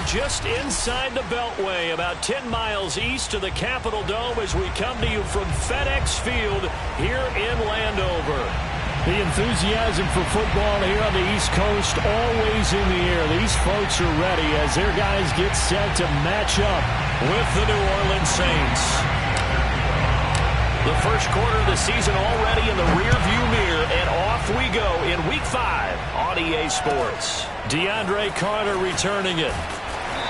just inside the Beltway, about 10 miles east of the Capitol Dome as we come to you from FedEx Field here in Landover. The enthusiasm for football here on the East Coast always in the air. These folks are ready as their guys get set to match up with the New Orleans Saints. The first quarter of the season already in the rearview mirror, and off we go in Week 5 on EA Sports. DeAndre Carter returning it.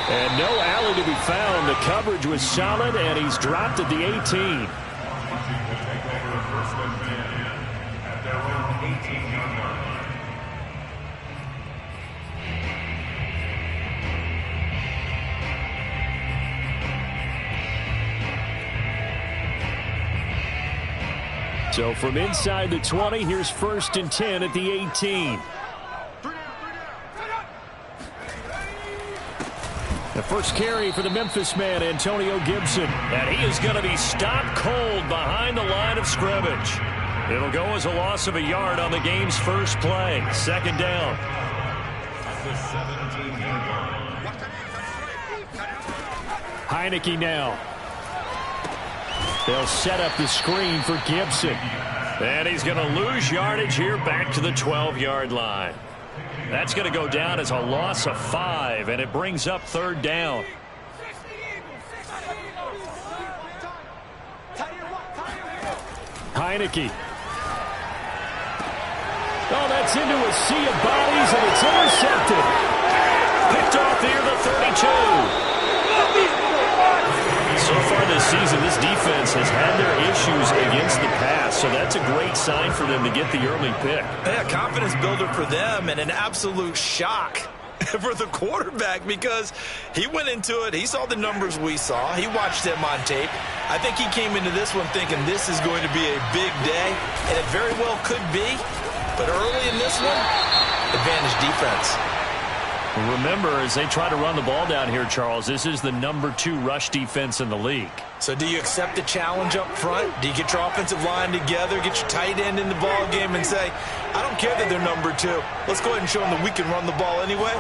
And no alley to be found. The coverage was solid, and he's dropped at the 18. So from inside the 20, here's 1st and 10 at the 18. The first carry for the Memphis man, Antonio Gibson. And he is going to be stopped cold behind the line of scrimmage. It'll go as a loss of a yard on the game's first play. 2nd down. Heineke now. They'll set up the screen for Gibson. And he's going to lose yardage here back to the 12-yard line. That's going to go down as a loss of 5, and it brings up 3rd down. Heineke. Oh, that's into a sea of bodies, and it's intercepted. Picked off near the 32. So far this season, this defense has had their issues against the pass, so that's a great sign for them to get the early pick. Yeah, confidence builder for them and an absolute shock for the quarterback because he went into it. He saw the numbers we saw. He watched them on tape. I think he came into this one thinking this is going to be a big day, and it very well could be. But early in this one, advantage defense. Remember, as they try to run the ball down here, Charles, this is the number 2 rush defense in the league. So do you accept the challenge up front? Do you get your offensive line together, get your tight end in the ball game and say, I don't care that they're number 2. Let's go ahead and show them that we can run the ball anyway?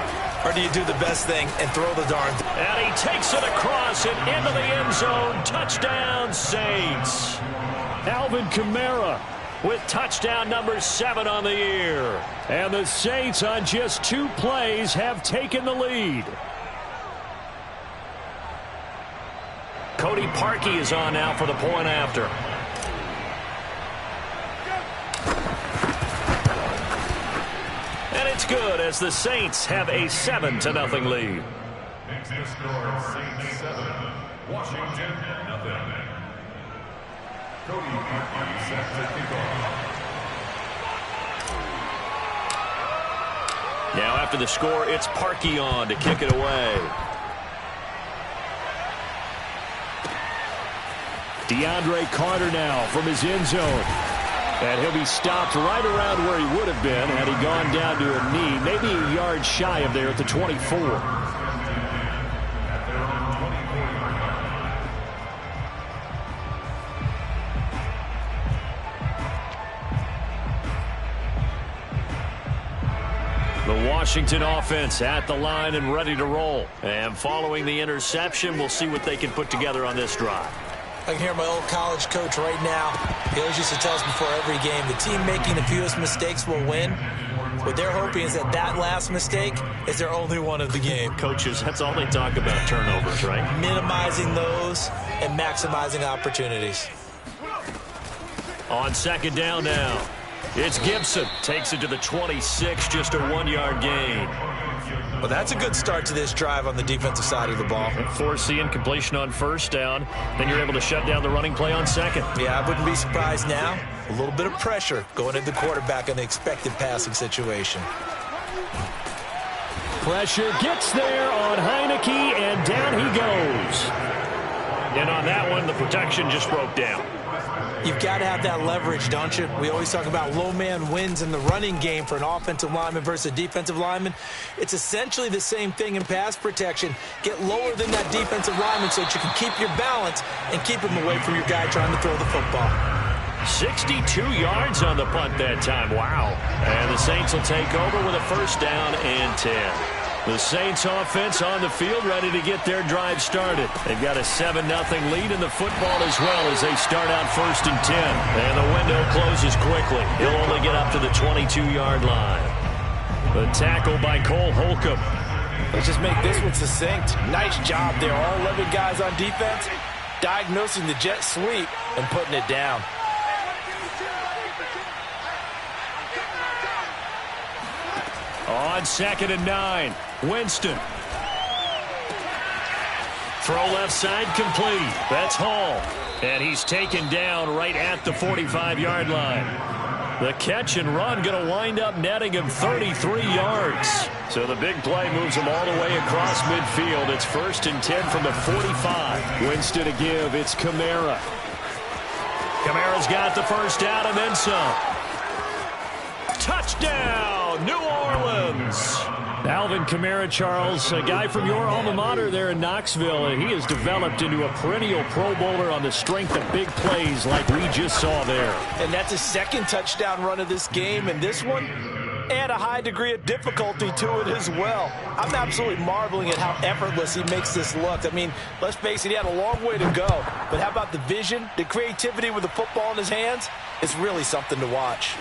Or do you do the best thing and throw the darn thing? And he takes it across and into the end zone. Touchdown, Saints. Alvin Kamara with touchdown number 7 on the year. And the Saints on just 2 plays have taken the lead. Cody Parkey is on now for the point after. And it's good as the Saints have a 7-0 lead. Next to score, Saints 7, Washington 0. Cody Parkey set to kick off. Now after the score, it's Parkey on to kick it away. DeAndre Carter now from his end zone. And he'll be stopped right around where he would have been had he gone down to a knee, maybe a yard shy of there at the 24. The Washington offense at the line and ready to roll. And following the interception, we'll see what they can put together on this drive. I can hear my old college coach right now. He always used to tell us before every game, the team making the fewest mistakes will win. What they're hoping is that that last mistake is their only one of the game. Coaches, that's all they talk about, turnovers, right? Minimizing those and maximizing opportunities. On 2nd down now. It's Gibson. Takes it to the 26, just a 1-yard gain. Well, that's a good start to this drive on the defensive side of the ball. Forcing completion on 1st down. Then you're able to shut down the running play on 2nd. Yeah, I wouldn't be surprised now. A little bit of pressure going into the quarterback in the expected passing situation. Pressure gets there on Heineke, and down he goes. And on that one, the protection just broke down. You've got to have that leverage, don't you? We always talk about low man wins in the running game for an offensive lineman versus a defensive lineman. It's essentially the same thing in pass protection. Get lower than that defensive lineman so that you can keep your balance and keep him away from your guy trying to throw the football. 62 yards on the punt that time. Wow. And the Saints will take over with a 1st down and 10. The Saints offense on the field, ready to get their drive started. They've got a 7-0 lead in the football as well as they start out 1st and 10. And the window closes quickly. He'll only get up to the 22-yard line. The tackle by Cole Holcomb. Let's just make this one succinct. Nice job there. All 11 guys on defense diagnosing the jet sweep and putting it down. On 2nd and 9, Winston. Throw left side complete. That's Hall. And he's taken down right at the 45-yard line. The catch and run going to wind up netting him 33 yards. So the big play moves him all the way across midfield. It's 1st and 10 from the 45. Winston to give. It's Kamara. Kamara's got the first down and then some. Touchdown, New Orleans. Alvin Kamara, Charles, a guy from your alma mater there in Knoxville, and he has developed into a perennial Pro Bowler on the strength of big plays like we just saw there. And that's his 2nd touchdown run of this game, and this one, and a high degree of difficulty to it as well. I'm absolutely marveling at how effortless he makes this look. I mean, let's face it, he had a long way to go, but how about the vision, the creativity with the football in his hands? It's really something to watch.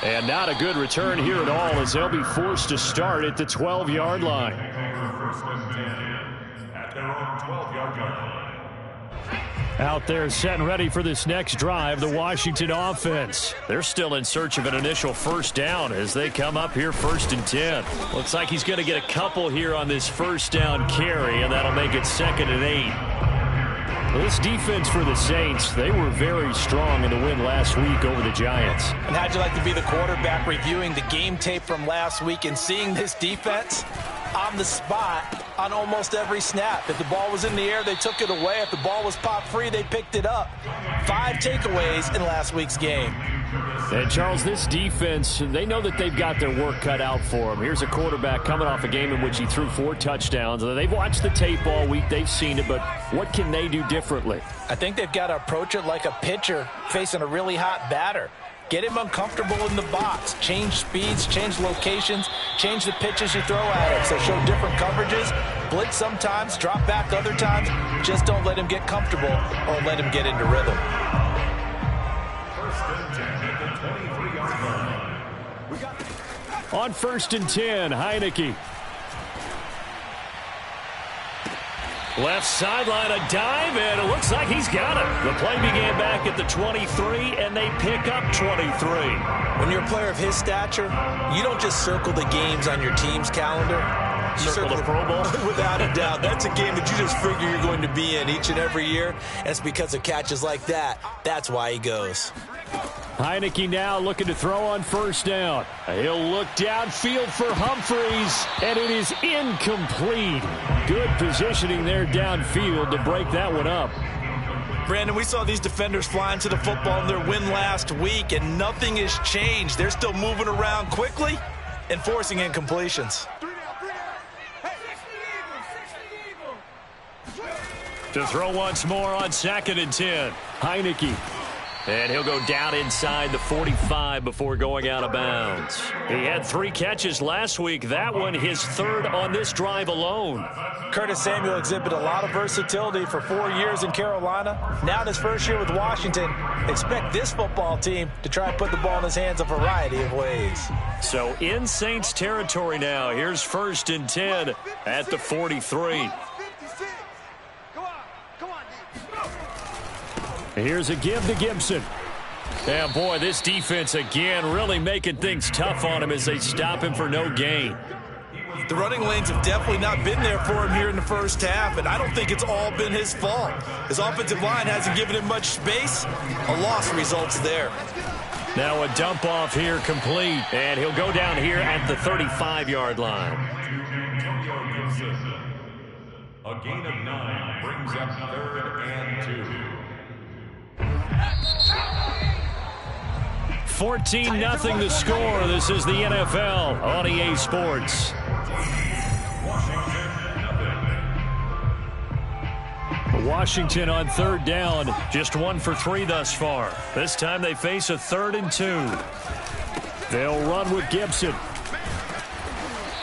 And not a good return here at all as they'll be forced to start at the 12-yard line. 1st and 10 at their own 12-yard line. Out there set and ready for this next drive, the Washington offense. They're still in search of an initial first down as they come up here 1st and 10. Looks like he's going to get a couple here on this first down carry, and that'll make it 2nd and 8. This defense for the Saints, they were very strong in the win last week over the Giants. And how'd you like to be the quarterback reviewing the game tape from last week and seeing this defense on the spot on almost every snap? If the ball was in the air, they took it away. If the ball was popped free, they picked it up. 5 takeaways in last week's game. And, Charles, this defense, they know that they've got their work cut out for them. Here's a quarterback coming off a game in which he threw 4 touchdowns. They've watched the tape all week. They've seen it, but what can they do differently? I think they've got to approach it like a pitcher facing a really hot batter. Get him uncomfortable in the box. Change speeds, change locations, change the pitches you throw at him. So show different coverages. Blitz sometimes, drop back other times. Just don't let him get comfortable or let him get into rhythm. 1st and 10 at the 23-yard line. On 1st and 10, Heineke. Left sideline, a dive, and it looks like he's got it. The play began back at the 23, and they pick up 23. When you're a player of his stature, you don't just circle the games on your team's calendar. You Circle the Pro Bowl? Without a doubt. That's a game that you just figure you're going to be in each and every year. And it's because of catches like that. That's why he goes. Heineke now looking to throw on 1st down. He'll look downfield for Humphreys, and it is incomplete. Good positioning there downfield to break that one up. Brandon, we saw these defenders flying to the football in their win last week, and nothing has changed. They're still moving around quickly and forcing incompletions. To throw once more on 2nd and 10. Heineke. And he'll go down inside the 45 before going out of bounds. He had 3 catches last week. That one his 3rd on this drive alone. Curtis Samuel exhibited a lot of versatility for 4 years in Carolina. Now in his first year with Washington, expect this football team to try and put the ball in his hands a variety of ways. So in Saints territory now. Here's 1st and 10 at the 43. Here's a give to Gibson. And boy, this defense again really making things tough on him as they stop him for no gain. The running lanes have definitely not been there for him here in the first half, and I don't think it's all been his fault. His offensive line hasn't given him much space. A loss results there. Now a dump off here complete, and he'll go down here at the 35-yard line. A gain of 9 brings up 3rd and 2. 14-0 the score. This is the NFL on EA Sports. Washington on 3rd down, just 1 for 3 thus far. This time they face a 3rd and 2. They'll run with Gibson.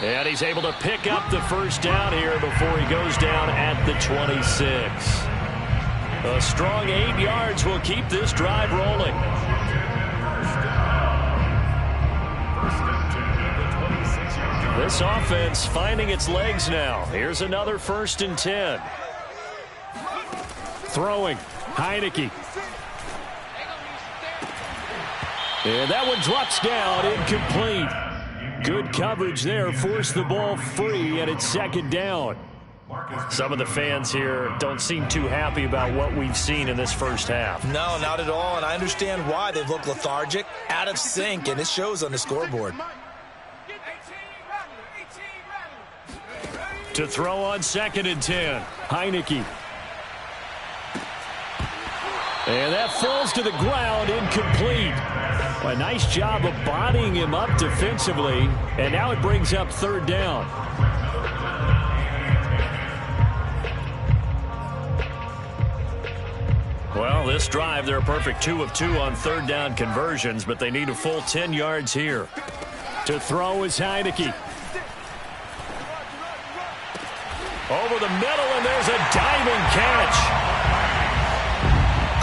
And he's able to pick up the first down here before he goes down at the 26. A strong 8 yards will keep this drive rolling. This offense finding its legs now. Here's another 1st and 10. Throwing. Heineke. And that one drops down, incomplete. Good coverage there, forced the ball free, and it's 2nd down. Some of the fans here don't seem too happy about what we've seen in this first half. No, not at all, and I understand why. They've looked lethargic, out of sync, and it shows on the scoreboard. To throw on 2nd and 10. Heineke. And that falls to the ground, incomplete. A nice job of bodying him up defensively, and now it brings up 3rd down. Well, this drive, they're a perfect 2 of 2 on 3rd down conversions, but they need a full 10 yards here. To throw is Heineke. Over the middle, and there's a diving catch.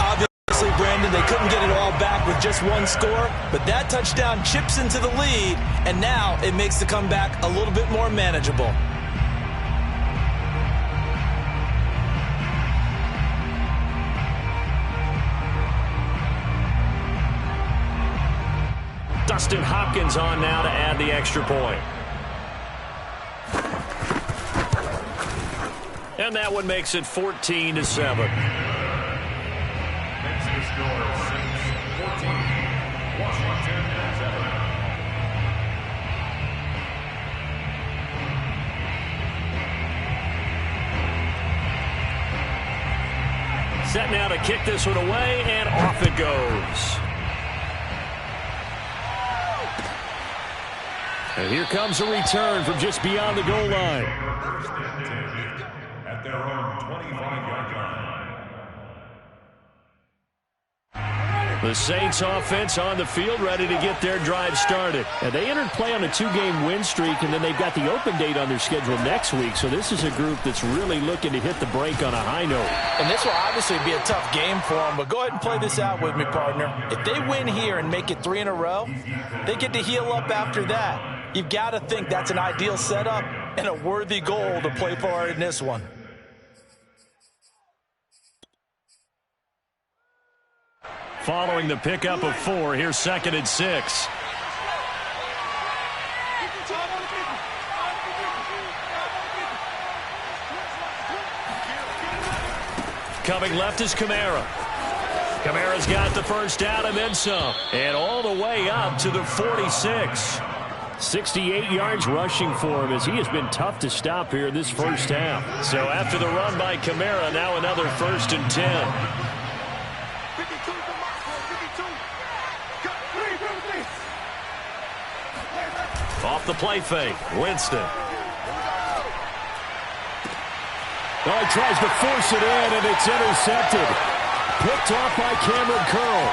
Obviously, Brandon, they couldn't get it all back with just one score, but that touchdown chips into the lead, and now it makes the comeback a little bit more manageable. Dustin Hopkins on now to add the extra point. And that one makes it 14-7. Makes the score 6-14. Washington 7. Set now to kick this one away, and off it goes. And here comes a return from just beyond the goal line. First and 10 at their own 25-yard line. The Saints offense on the field ready to get their drive started. And they entered play on a 2-game win streak, and then they've got the open date on their schedule next week. So this is a group that's really looking to hit the break on a high note. And this will obviously be a tough game for them, but go ahead and play this out with me, partner. If they win here and make it 3 in a row, they get to heal up after that. You've got to think that's an ideal setup and a worthy goal to play for in this one. Following the pickup of 4, here's 2nd and 6. Coming left is Kamara. Kamara's got the first down and then some. And all the way up to the 46. 68 yards rushing for him as he has been tough to stop here this first half. So after the run by Kamara, now another 1st and 10. Off the play fake, Winston. Oh, he tries to force it in, and it's intercepted. Picked off by Cameron Curl.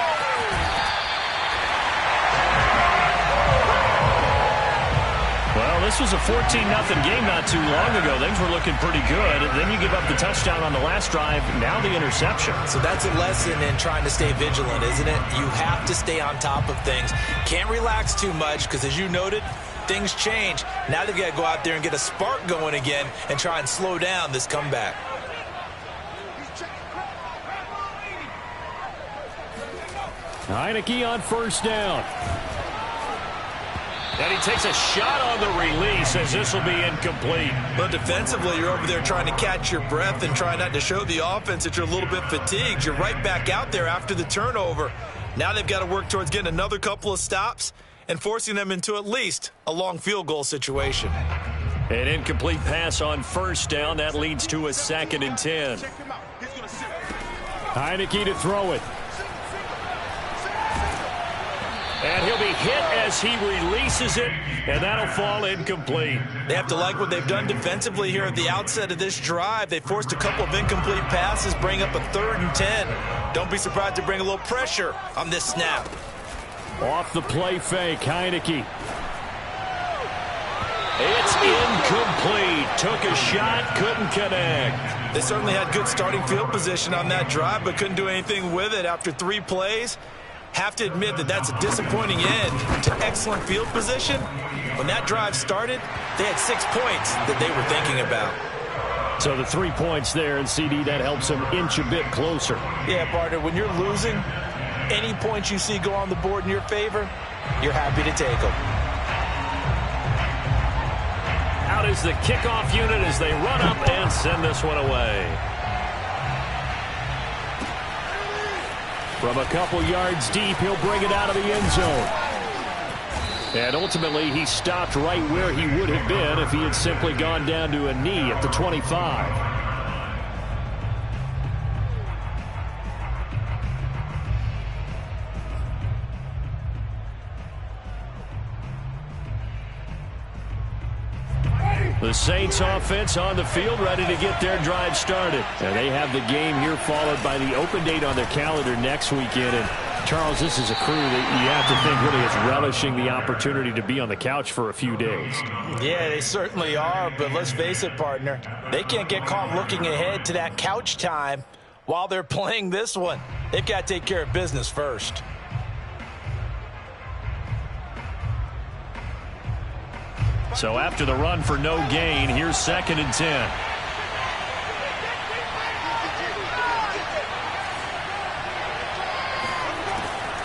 Well, this was a 14-0 game not too long ago. Things were looking pretty good. Then you give up the touchdown on the last drive. Now the interception. So that's a lesson in trying to stay vigilant, isn't it? You have to stay on top of things. Can't relax too much because, as you noted, things change. Now they've got to go out there and get a spark going again and try and slow down this comeback. Heineke on first down. And he takes a shot on the release as this will be incomplete. But defensively, you're over there trying to catch your breath and try not to show the offense that you're a little bit fatigued. You're right back out there after the turnover. Now they've got to work towards getting another couple of stops and forcing them into at least a long field goal situation. An incomplete pass on first down. That leads to a 2nd and 10. Heineke to throw it. And he'll be hit as he releases it, and that'll fall incomplete. They have to like what they've done defensively here at the outset of this drive. They forced a couple of incomplete passes, bring up a 3rd and 10. Don't be surprised to bring a little pressure on this snap. Off the play fake, Heineke. It's incomplete. Took a shot, couldn't connect. They certainly had good starting field position on that drive, but couldn't do anything with it after 3 plays. Have to admit that that's a disappointing end to excellent field position. When that drive started, they had 6 points that they were thinking about. So the 3 points there, and CD, that helps them inch a bit closer. Yeah, partner, when you're losing, any points you see go on the board in your favor, you're happy to take them. Out is the kickoff unit as they run up and send this one away. From a couple yards deep, he'll bring it out of the end zone. And ultimately, he stopped right where he would have been if he had simply gone down to a knee at the 25. The Saints offense on the field, ready to get their drive started. And they have the game here followed by the open date on their calendar next weekend. And Charles, this is a crew that you have to think really is relishing the opportunity to be on the couch for a few days. Yeah, they certainly are, but let's face it, partner. They can't get caught looking ahead to that couch time while they're playing this one. They've got to take care of business first. So after the run for no gain, here's 2nd and 10.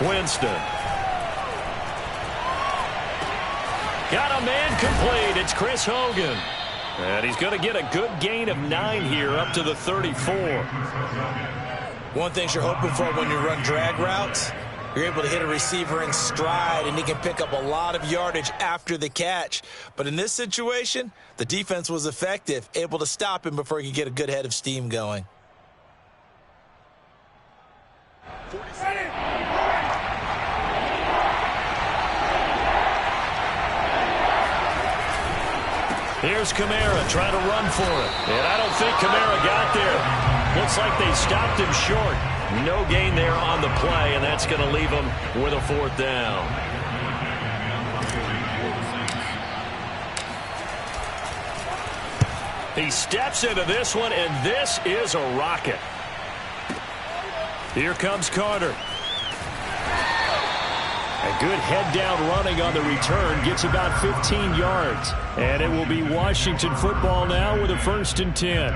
Winston. Got a man complete. It's Chris Hogan. And he's going to get a good gain of 9 here up to the 34. One thing you're hoping for when you run drag routes, you're able to hit a receiver in stride, and he can pick up a lot of yardage after the catch. But in this situation, the defense was effective, able to stop him before he could get a good head of steam going. Here's Kamara trying to run for it. And I don't think Kamara got there. Looks like they stopped him short. No gain there on the play, and that's going to leave him with a 4th down. He steps into this one, and this is a rocket. Here comes Carter. A good head-down running on the return. Gets about 15 yards. And it will be Washington football now with a 1st and 10.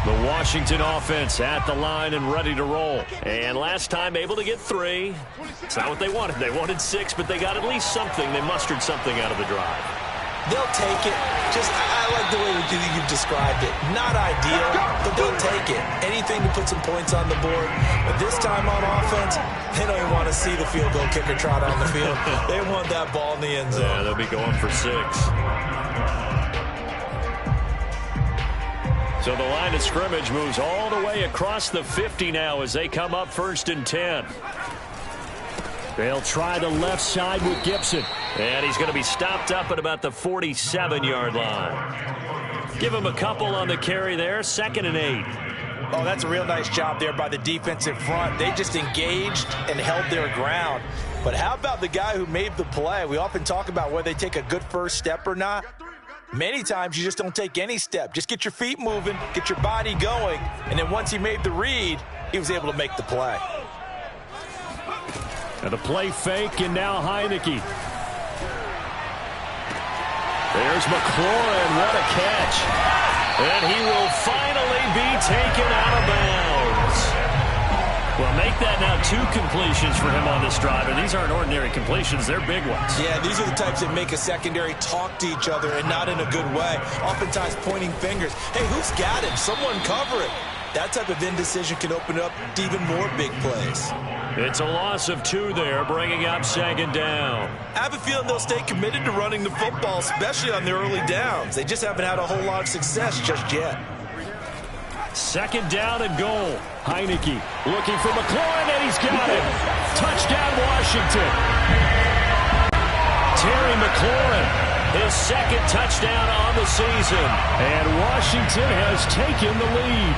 The Washington offense at the line and ready to roll. And last time able to get 3. It's not what they wanted. They wanted 6, but they got at least something. They mustered something out of the drive. They'll take it. I like the way you've described it. Not ideal, but they'll take it. Anything to put some points on the board. But this time on offense, they don't even want to see the field goal kicker trot on the field. They want that ball in the end zone. Yeah, they'll be going for 6. So the line of scrimmage moves all the way across the 50 now as they come up 1st and 10. They'll try the left side with Gibson. And he's going to be stopped up at about the 47-yard line. Give him a couple on the carry there. 2nd and 8. Oh, that's a real nice job there by the defensive front. They just engaged and held their ground. But how about the guy who made the play? We often talk about whether they take a good first step or not. Many times you just don't take any step. Just get your feet moving, get your body going, and then once he made the read, he was able to make the play. And the play fake, and now Heineke. There's McLaurin. What a catch. And he will finally be taken out of bounds. Well, make that now 2 completions for him on this drive. And these aren't ordinary completions. They're big ones. Yeah, these are the types that make a secondary talk to each other and not in a good way. Oftentimes pointing fingers. Hey, who's got him? Someone cover it. That type of indecision can open up to even more big plays. It's a loss of 2 there, bringing up 2nd down. I have a feeling they'll stay committed to running the football, especially on their early downs. They just haven't had a whole lot of success just yet. 2nd down and goal. Heineke looking for McLaurin, and he's got it. Touchdown, Washington. Terry McLaurin His second touchdown on the season. And Washington has taken the lead.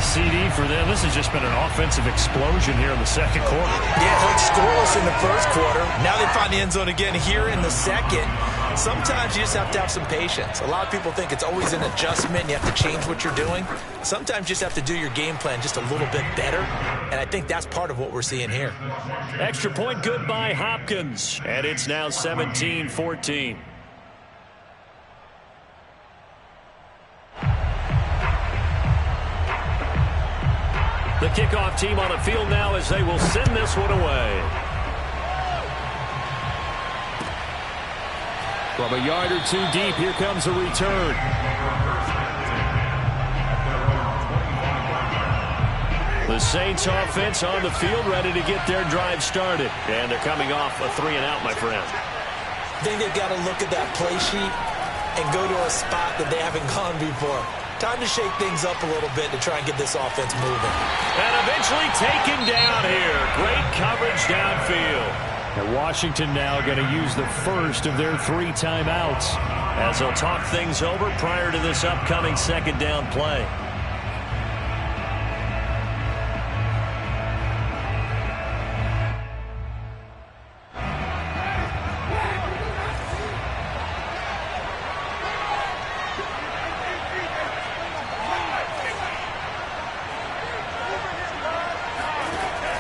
CD for them. This has just been an offensive explosion here in the second quarter. Yeah, it looked scoreless in the first quarter. Now they find the end zone again here in the second. Sometimes you just have to have some patience. A lot of people think it's always an adjustment. You have to change what you're doing. Sometimes you just have to do your game plan just a little bit better. And I think that's part of what we're seeing here. Extra point good by Hopkins. And it's now 17-14. The kickoff team on the field now as they will send this one away. From a yard or two deep, here comes a return. The Saints offense on the field ready to get their drive started. And they're coming off a 3-and-out, my friend. I think they've got to look at that play sheet and go to a spot that they haven't gone before. Time to shake things up a little bit to try and get this offense moving. And eventually taken down here. Great coverage downfield. And Washington now going to use the first of their 3 timeouts as they'll talk things over prior to this upcoming second down play.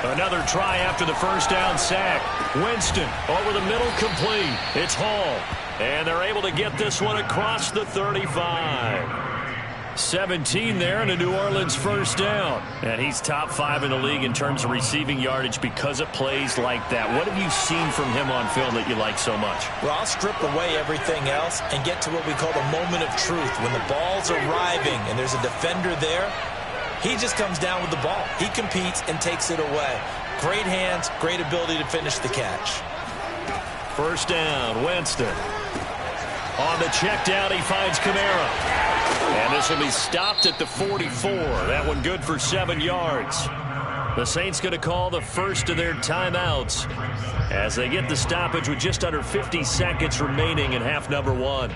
Another try after the first down sack. Winston over the middle, complete. It's Hall. And they're able to get this one across the 35. 17 there and a New Orleans first down. And he's top 5 in the league in terms of receiving yardage because of plays like that. What have you seen from him on film that you like so much? Well, I'll strip away everything else and get to what we call the moment of truth. When the ball's arriving and there's a defender there, he just comes down with the ball. He competes and takes it away. Great hands, great ability to finish the catch. First down, Winston. On the check down, he finds Kamara. And this will be stopped at the 44. That one good for 7 yards. The Saints going to call the first of their timeouts as they get the stoppage with just under 50 seconds remaining in half number 1.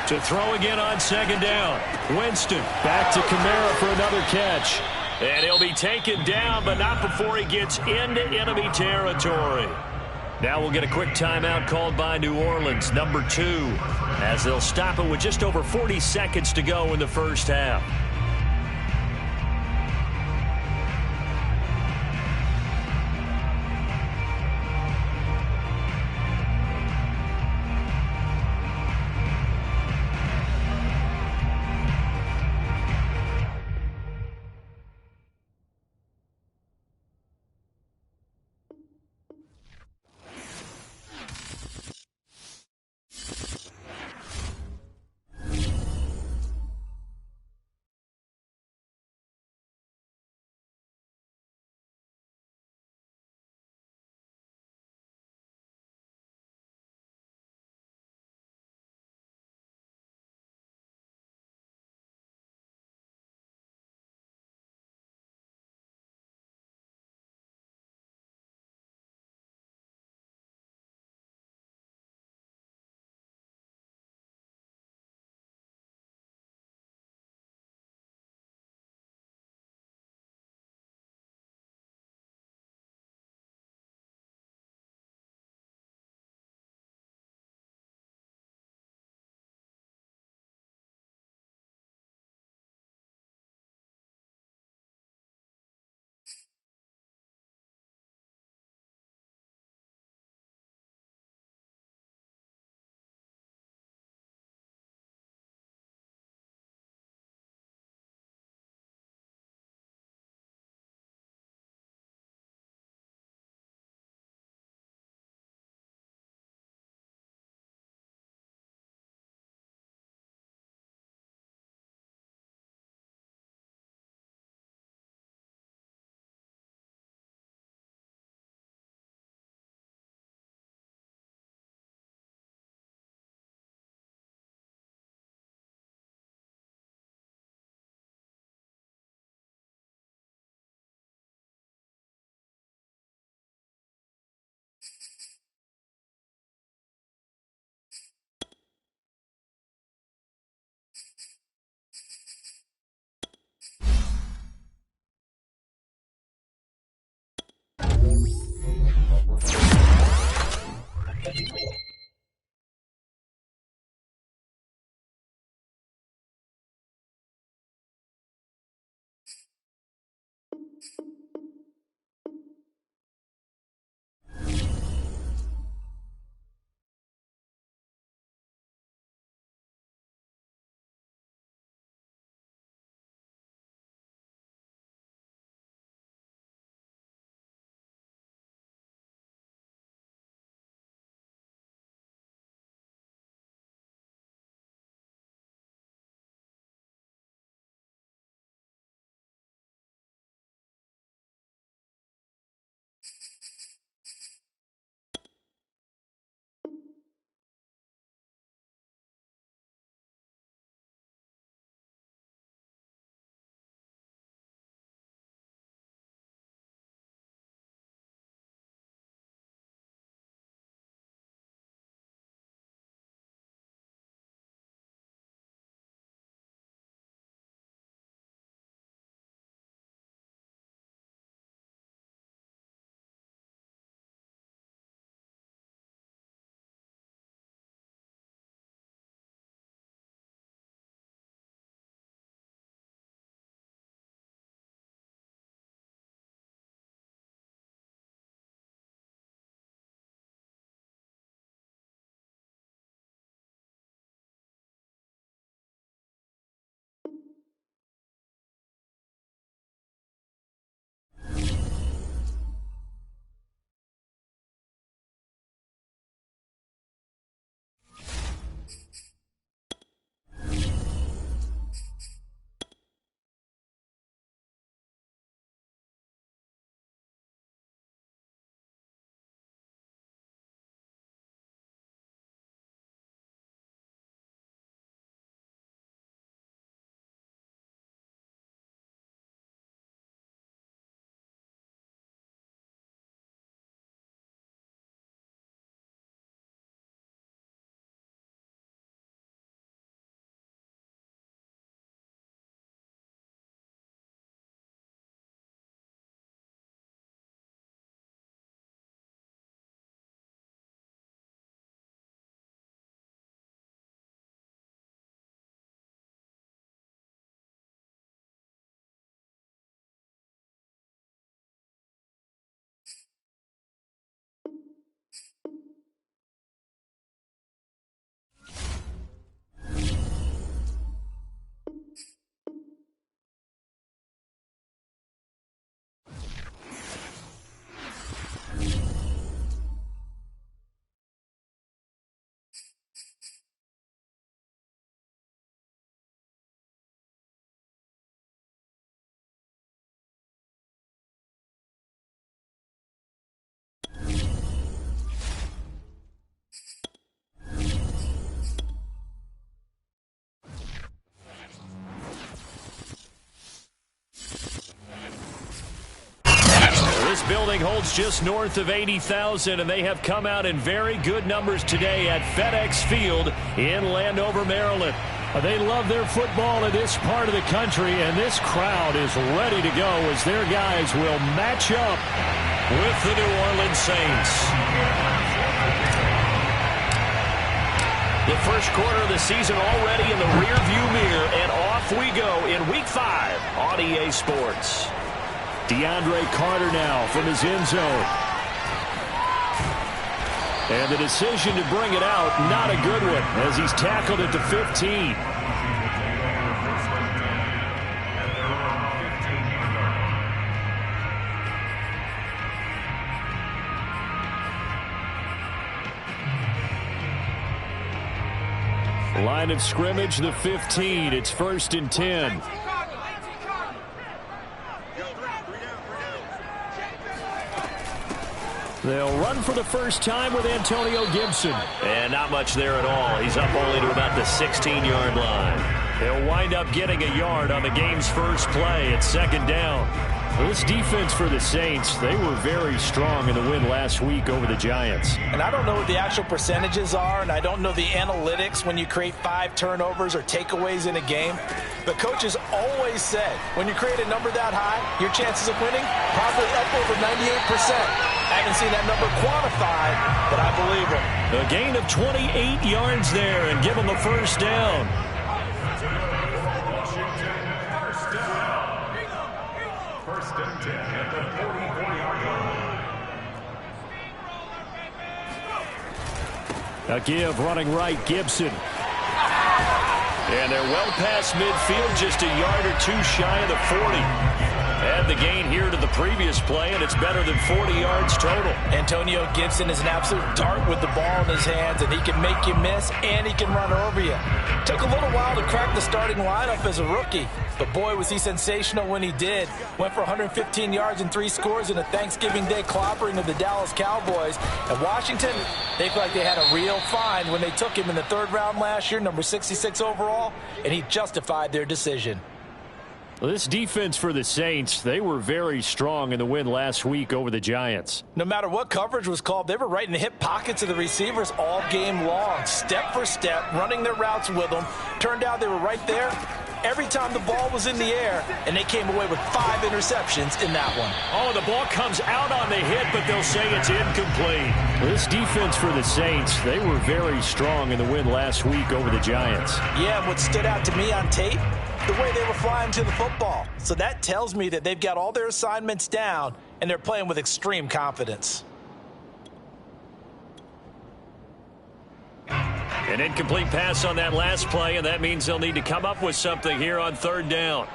To throw again on second down. Winston back to Kamara for another catch. And he'll be taken down, but not before he gets into enemy territory. Now we'll get a quick timeout called by New Orleans, number 2, as they'll stop it with just over 40 seconds to go in the first half. This building holds just north of 80,000, and they have come out in very good numbers today at FedEx Field in Landover, Maryland. They love their football in this part of the country, and this crowd is ready to go as their guys will match up with the New Orleans Saints. The first quarter of the season already in the rearview mirror, and off we go in Week 5 on EA Sports. DeAndre Carter now from his end zone. And the decision to bring it out, not a good one, as he's tackled at the 15. Line of scrimmage, the 15. It's 1st and 10. They'll run for the first time with Antonio Gibson. And not much there at all. He's up only to about the 16-yard line. They'll wind up getting a yard on the game's first play at 2nd down. This defense for the Saints, they were very strong in the win last week over the Giants. And I don't know what the actual percentages are, and I don't know the analytics when you create 5 turnovers or takeaways in a game. But coaches always said, when you create a number that high, your chances of winning probably up over 98%. I haven't seen that number quantified, but I believe it. A gain of 28 yards there and give them a first down. First and 10 at the 44-yard line. A give running right, Gibson. And they're well past midfield, just a yard or two shy of the 40. Add the gain here to the previous play, and it's better than 40 yards total. Antonio Gibson is an absolute dart with the ball in his hands, and he can make you miss, and he can run over you. Took a little while to crack the starting lineup as a rookie, but boy, was he sensational when he did. Went for 115 yards and 3 scores in a Thanksgiving Day clobbering of the Dallas Cowboys. And Washington, they feel like they had a real find when they took him in the 3rd round last year, number 66 overall, and he justified their decision. This defense for the Saints, they were very strong in the win last week over the Giants. No matter what coverage was called, they were right in the hip pockets of the receivers all game long, step for step, running their routes with them. Turned out they were right there every time the ball was in the air, and they came away with 5 interceptions in that one. Oh, the ball comes out on the hit, but they'll say it's incomplete. This defense for the Saints, they were very strong in the win last week over the Giants. Yeah, and what stood out to me on tape, the way they were flying to the football. So that tells me that they've got all their assignments down, and they're playing with extreme confidence. An incomplete pass on that last play, and that means they'll need to come up with something here on 3rd down.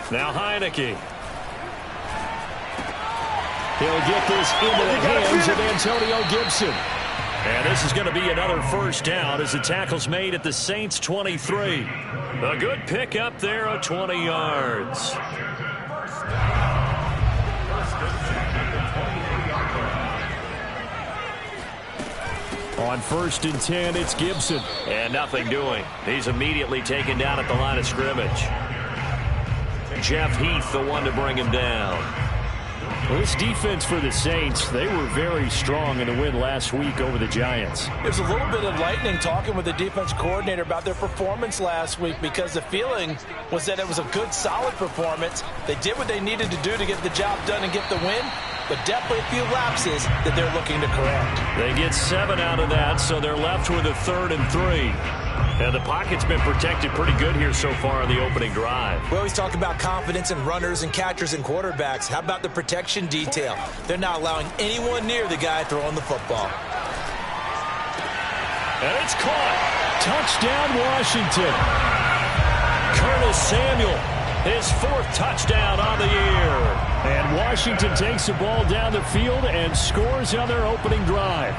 Now Heineke. He'll get this into the hands of Antonio Gibson. And this is going to be another first down as the tackle's made at the Saints' 23. A good pick up there of 20 yards. On 1st and 10, it's Gibson. And nothing doing. He's immediately taken down at the line of scrimmage. Jeff Heath, the one to bring him down. Well, this defense for the Saints, they were very strong in the win last week over the Giants. There's a little bit of lightning talking with the defense coordinator about their performance last week because the feeling was that it was a good, solid performance. They did what they needed to do to get the job done and get the win, but definitely a few lapses that they're looking to correct. They get 7 out of that, so they're left with a 3rd and 3. And the pocket's been protected pretty good here so far on the opening drive. We always talk about confidence in runners and catchers and quarterbacks. How about the protection detail? They're not allowing anyone near the guy throwing the football. And it's caught. Touchdown, Washington. Curtis Samuel, his 4th touchdown on the year. And Washington takes the ball down the field and scores on their opening drive.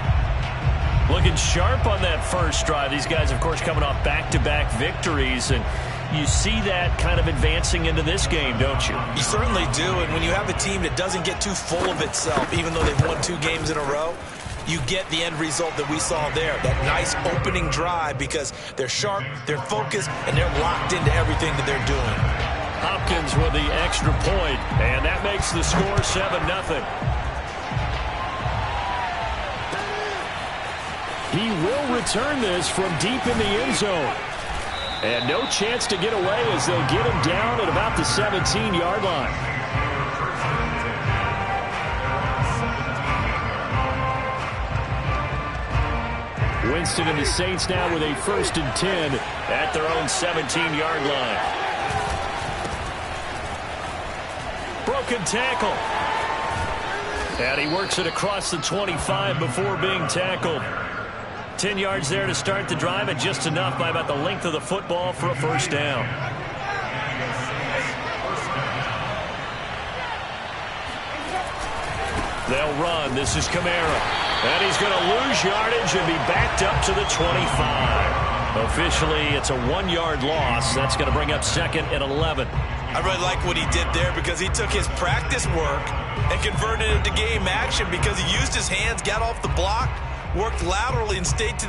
Looking sharp on that first drive. These guys, of course, coming off back-to-back victories, and you see that kind of advancing into this game, don't you? You certainly do, and when you have a team that doesn't get too full of itself, even though they've won 2 games in a row, you get the end result that we saw there, that nice opening drive, because they're sharp, they're focused, and they're locked into everything that they're doing. Hopkins with the extra point, and that makes the score 7-0. He will return this from deep in the end zone. And no chance to get away as they'll get him down at about the 17-yard line. Winston and the Saints now with a 1st and 10 at their own 17-yard line. Broken tackle. And he works it across the 25 before being tackled. 10 yards there to start the drive, and just enough by about the length of the football for a first down. They'll run. This is Kamara. And he's going to lose yardage and be backed up to the 25. Officially, it's a 1-yard loss. That's going to bring up 2nd and 11. I really like what he did there because he took his practice work and converted it to game action because he used his hands, got off the block, worked laterally, and stayed to